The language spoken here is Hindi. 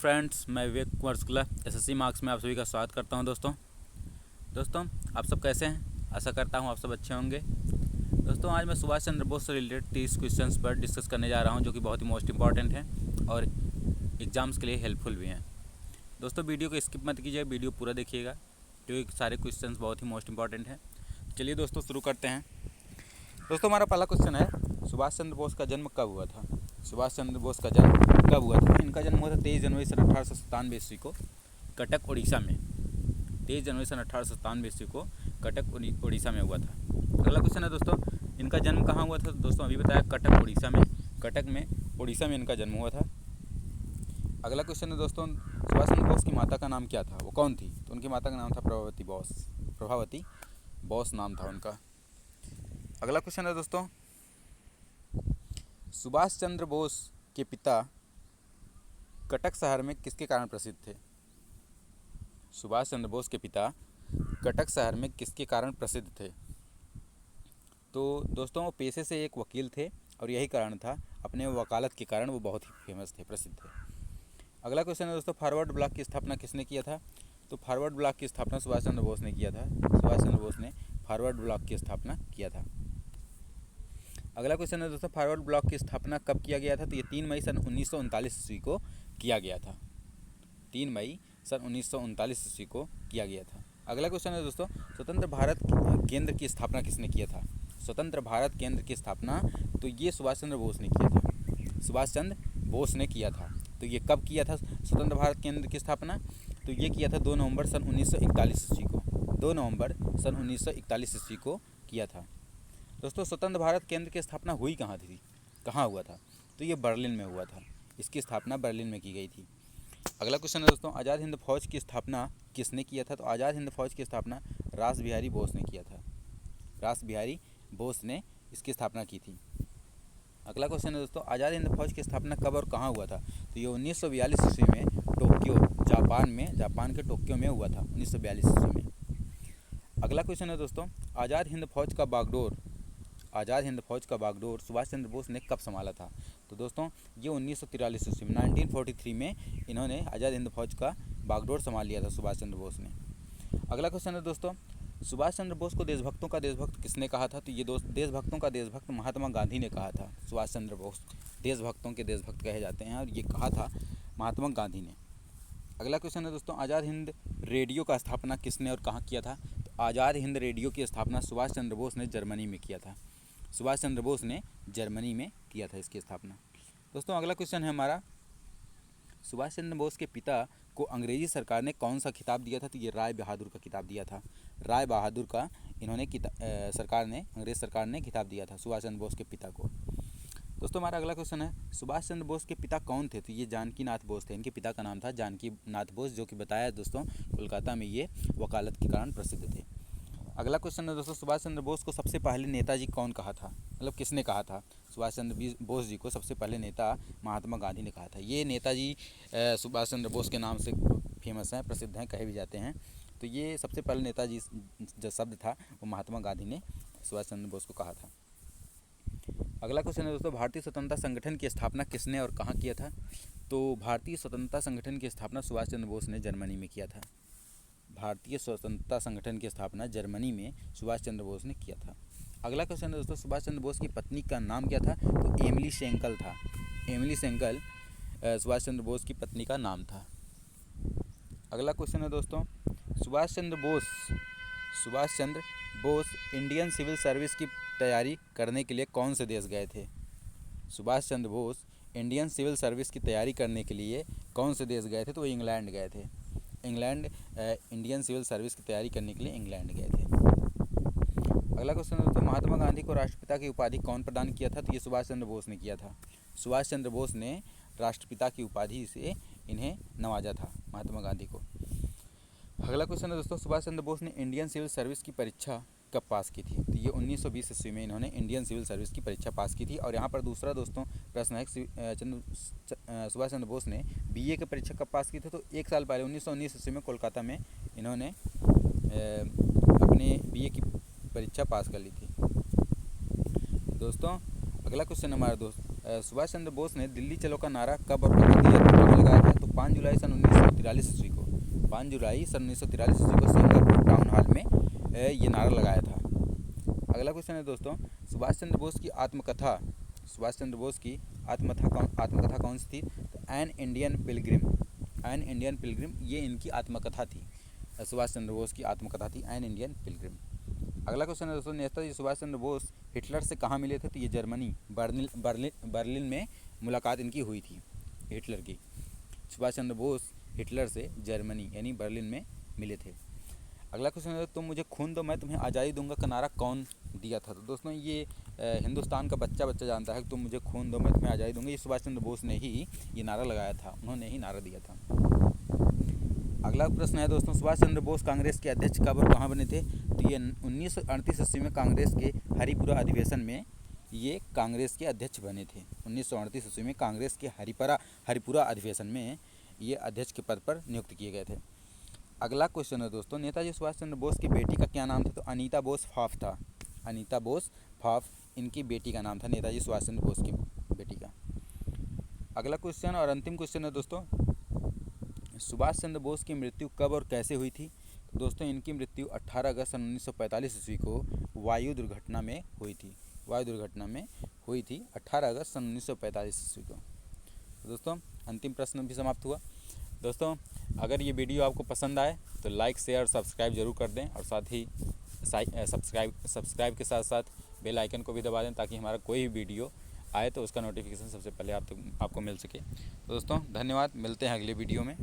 फ्रेंड्स, मैं विवेक कुमार शुक्ला एसएससी मार्क्स में आप सभी का स्वागत करता हूं। दोस्तों आप सब कैसे हैं? आशा करता हूं आप सब अच्छे होंगे। दोस्तों आज मैं सुभाष चंद्र बोस से रिलेटेड 30 क्वेश्चंस पर डिस्कस करने जा रहा हूं, जो कि बहुत ही मोस्ट इंपॉर्टेंट हैं और एग्ज़ाम्स के लिए हेल्पफुल भी हैं। दोस्तों वीडियो को स्किप मत कीजिए, वीडियो पूरा देखिएगा क्योंकि सारे क्वेश्चंस बहुत ही मोस्ट इंपॉर्टेंट हैं। चलिए दोस्तों शुरू करते हैं। दोस्तों हमारा पहला क्वेश्चन है, सुभाष चंद्र बोस का जन्म कब हुआ था? सुभाष चंद्र बोस का जन्म कब हुआ था? इनका जन्म हुआ था 23 जनवरी सन 1897 ईस्वी को कटक उड़ीसा में। 23 जनवरी सन 1897 ईस्वी को कटक उड़ीसा में हुआ था। अगला क्वेश्चन है दोस्तों, इनका जन्म कहाँ हुआ था? दोस्तों अभी बताया कटक उड़ीसा में। कटक में उड़ीसा में इनका जन्म हुआ था। अगला क्वेश्चन है दोस्तों, सुभाष चंद्र बोस की माता का नाम क्या था? वो कौन थी? तो उनकी माता का नाम था प्रभावती बोस नाम था उनका। अगला क्वेश्चन है दोस्तों, सुभाष चंद्र बोस के पिता कटक शहर में किसके कारण प्रसिद्ध थे? सुभाष चंद्र बोस के पिता कटक शहर में किसके कारण प्रसिद्ध थे? तो दोस्तों वो पेशे से एक वकील थे और यही कारण था, अपने वकालत के कारण वो बहुत ही फेमस थे, प्रसिद्ध थे। अगला क्वेश्चन है दोस्तों, फॉरवर्ड ब्लॉक की स्थापना किसने किया था? तो फॉरवर्ड ब्लॉक की स्थापना सुभाष चंद्र बोस ने किया था। सुभाष चंद्र बोस ने फॉरवर्ड ब्लॉक की स्थापना किया था। अगला क्वेश्चन है दोस्तों, फॉरवर्ड ब्लॉक की स्थापना कब किया गया था? तो ये 3 मई सन 1939 ईस्वी को किया गया था। 3 मई सन 1939 ईस्वी को किया गया था। अगला क्वेश्चन है दोस्तों, स्वतंत्र भारत केंद्र की स्थापना किसने किया था? स्वतंत्र भारत केंद्र की स्थापना तो ये सुभाष चंद्र बोस ने किया था। सुभाष चंद्र बोस ने किया था। तो ये कब किया था स्वतंत्र भारत केंद्र की स्थापना? तो ये किया था 2 नवंबर सन 1941 ईस्वी को। 2 नवंबर सन 1941 ईस्वी को किया था। दोस्तों स्वतंत्र भारत केंद्र की स्थापना हुई कहाँ थी? कहाँ हुआ था? तो ये बर्लिन में हुआ था। इसकी स्थापना बर्लिन में की गई थी। अगला क्वेश्चन है दोस्तों, आज़ाद हिंद फौज की स्थापना किसने किया था? तो आज़ाद हिंद फौज की स्थापना रास बिहारी बोस ने किया था। रास बिहारी बोस ने इसकी स्थापना की थी। अगला क्वेश्चन है दोस्तों, आज़ाद हिंद फौज की स्थापना कब और कहाँ हुआ था? तो ये 1942 ईस्वी में टोक्यो, जापान के टोक्यो में हुआ था, 1942 ईस्वी में। अगला क्वेश्चन है दोस्तों, आज़ाद हिंद फौज का बागडोर सुभाष चंद्र बोस ने कब संभाला था? तो दोस्तों ये 1943 ईस्वी में 1943 में इन्होंने आज़ाद हिंद फौज का बागडोर संभाल लिया था सुभाष चंद्र बोस ने। अगला क्वेश्चन है दोस्तों, सुभाष चंद्र बोस को देशभक्तों का देशभक्त किसने कहा था? तो ये देशभक्तों का देशभक्त महात्मा गांधी ने कहा था। सुभाष चंद्र बोस देशभक्तों के देशभक्त कहे जाते हैं और ये कहा था महात्मा गांधी ने। अगला क्वेश्चन है दोस्तों, आज़ाद हिंद रेडियो का स्थापना किसने और कहाँ किया था? तो आज़ाद हिंद रेडियो की स्थापना सुभाष चंद्र बोस ने जर्मनी में किया था। सुभाष चंद्र बोस ने जर्मनी में किया था इसकी स्थापना। दोस्तों अगला क्वेश्चन है हमारा, सुभाष चंद्र बोस के पिता को अंग्रेजी सरकार ने कौन सा खिताब दिया था? तो ये राय बहादुर का खिताब दिया था। राय बहादुर का इन्होंने अंग्रेज सरकार ने खिताब दिया था सुभाष चंद्र बोस के पिता को। दोस्तों हमारा अगला क्वेश्चन है, सुभाष चंद्र बोस के पिता कौन थे? तो ये जानकी नाथ बोस थे। इनके पिता का नाम था जानकी नाथ बोस, जो कि बताया दोस्तों कोलकाता में ये वकालत के कारण प्रसिद्ध थे। अगला क्वेश्चन है दोस्तों, सुभाष चंद्र बोस को सबसे पहले नेताजी कौन कहा था? मतलब किसने कहा था? सुभाष चंद्र बोस जी को सबसे पहले नेता महात्मा गांधी ने कहा था। ये नेताजी सुभाष चंद्र बोस के नाम से फेमस हैं, प्रसिद्ध हैं, कहे भी जाते हैं। तो ये सबसे पहले नेताजी जो शब्द था वो महात्मा गांधी ने सुभाष चंद्र बोस को कहा था। अगला क्वेश्चन है दोस्तों, भारतीय स्वतंत्रता संगठन की स्थापना किसने और कहाँ किया था? तो भारतीय स्वतंत्रता संगठन की स्थापना सुभाष चंद्र बोस ने जर्मनी में किया था। भारतीय स्वतंत्रता संगठन की स्थापना जर्मनी में सुभाष चंद्र बोस ने किया था। अगला क्वेश्चन है दोस्तों, सुभाष चंद्र बोस की पत्नी का नाम क्या था? तो एमिली शेंकल था। एमिली शेंकल सुभाष चंद्र बोस की पत्नी का नाम था। अगला क्वेश्चन है दोस्तों, Subhash Chandra Bose Indian civil service की तैयारी करने के लिए कौन से देश गए थे? Subhash Chandra Bose Indian civil service की तैयारी करने के लिए कौन से देश गए थे? तो वो इंग्लैंड गए थे। इंडियन सिविल सर्विस की तैयारी करने के लिए इंग्लैंड गए थे। अगला क्वेश्चन है दोस्तों, महात्मा गांधी को राष्ट्रपिता की उपाधि कौन प्रदान किया था? तो ये सुभाष चंद्र बोस ने किया था। सुभाष चंद्र बोस ने राष्ट्रपिता की उपाधि से इन्हें नवाजा था, महात्मा गांधी को। अगला क्वेश्चन है दोस्तों, सुभाष चंद्र बोस ने इंडियन सिविल सर्विस की परीक्षा कब पास की थी? तो ये 1920 ईस्वी में इन्होंने इंडियन सिविल सर्विस की परीक्षा पास की थी। और यहाँ पर दूसरा दोस्तों प्रश्न है, सुभाष चंद्र बोस ने बीए की परीक्षा कब पास की थी? तो 1 साल पहले 1919 ईस्वी में कोलकाता में इन्होंने अपने बीए की परीक्षा पास कर ली थी। दोस्तों अगला क्वेश्चन हमारा दोस्त, सुभाष चंद्र बोस ने दिल्ली चलो का नारा कब और कहाँ दिया लगाया था? तो 5 जुलाई 1943 ईस्वी को, 5 जुलाई सन 1943 ईस्वी को सिंगापुर टाउन हॉल में ये नारा लगाया था। अगला क्वेश्चन है दोस्तों, सुभाष चंद्र बोस की आत्मकथा, सुभाष चंद्र बोस की आत्मकथा कौन सी थी? तो an Indian Pilgrim, an Indian Pilgrim ये इनकी आत्मकथा थी। सुभाष चंद्र बोस की आत्मकथा थी एन इंडियन पिलग्रिम। अगला क्वेश्चन है दोस्तों, नेताजी सुभाष चंद्र बोस हिटलर से कहाँ मिले थे? तो ये जर्मनी बर्लिन में मुलाकात इनकी हुई थी, हिटलर की। सुभाष चंद्र बोस हिटलर से जर्मनी यानी बर्लिन में मिले थे। अगला क्वेश्चन है, तुम मुझे खून दो मैं तुम्हें आज़ादी दूंगा का नारा कौन दिया था? तो दोस्तों ये हिंदुस्तान का बच्चा जानता है कि तुम मुझे खून दो मैं तुम्हें आज़ादी दूंगा, ये सुभाष चंद्र बोस ने ही ये नारा लगाया था, उन्होंने ही नारा दिया था। अगला प्रश्न है दोस्तों, सुभाष चंद्र बोस कांग्रेस के अध्यक्ष कब और कहाँ बने थे? तो ये 1938 ईस्वी में कांग्रेस के हरिपुरा अधिवेशन में ये कांग्रेस के अध्यक्ष बने थे। 1938 ईस्वी में कांग्रेस के हरिपुरा अधिवेशन में ये अध्यक्ष के पद पर नियुक्त किए गए थे। अगला क्वेश्चन है दोस्तों, नेताजी सुभाष चंद्र बोस की बेटी का क्या नाम था? तो अनीता बोस फाफ था, अनीता बोस फाफ इनकी बेटी का नाम था, नेताजी सुभाष चंद्र बोस की बेटी का। अगला क्वेश्चन और अंतिम क्वेश्चन है दोस्तों, सुभाष चंद्र बोस की मृत्यु कब और कैसे हुई थी? तो दोस्तों इनकी मृत्यु 18 अगस्त सन 1945 ईस्वी को वायु दुर्घटना में हुई थी, वायु दुर्घटना में हुई थी 18 अगस्त सन 1945 ईस्वी को। तो दोस्तों अंतिम प्रश्न भी समाप्त हुआ। दोस्तों अगर ये वीडियो आपको पसंद आए तो लाइक शेयर और सब्सक्राइब जरूर कर दें, और साथ ही सब्सक्राइब के साथ साथ बेल आइकन को भी दबा दें, ताकि हमारा कोई भी वीडियो आए तो उसका नोटिफिकेशन सबसे पहले आपको मिल सके। तो दोस्तों धन्यवाद, मिलते हैं अगले वीडियो में।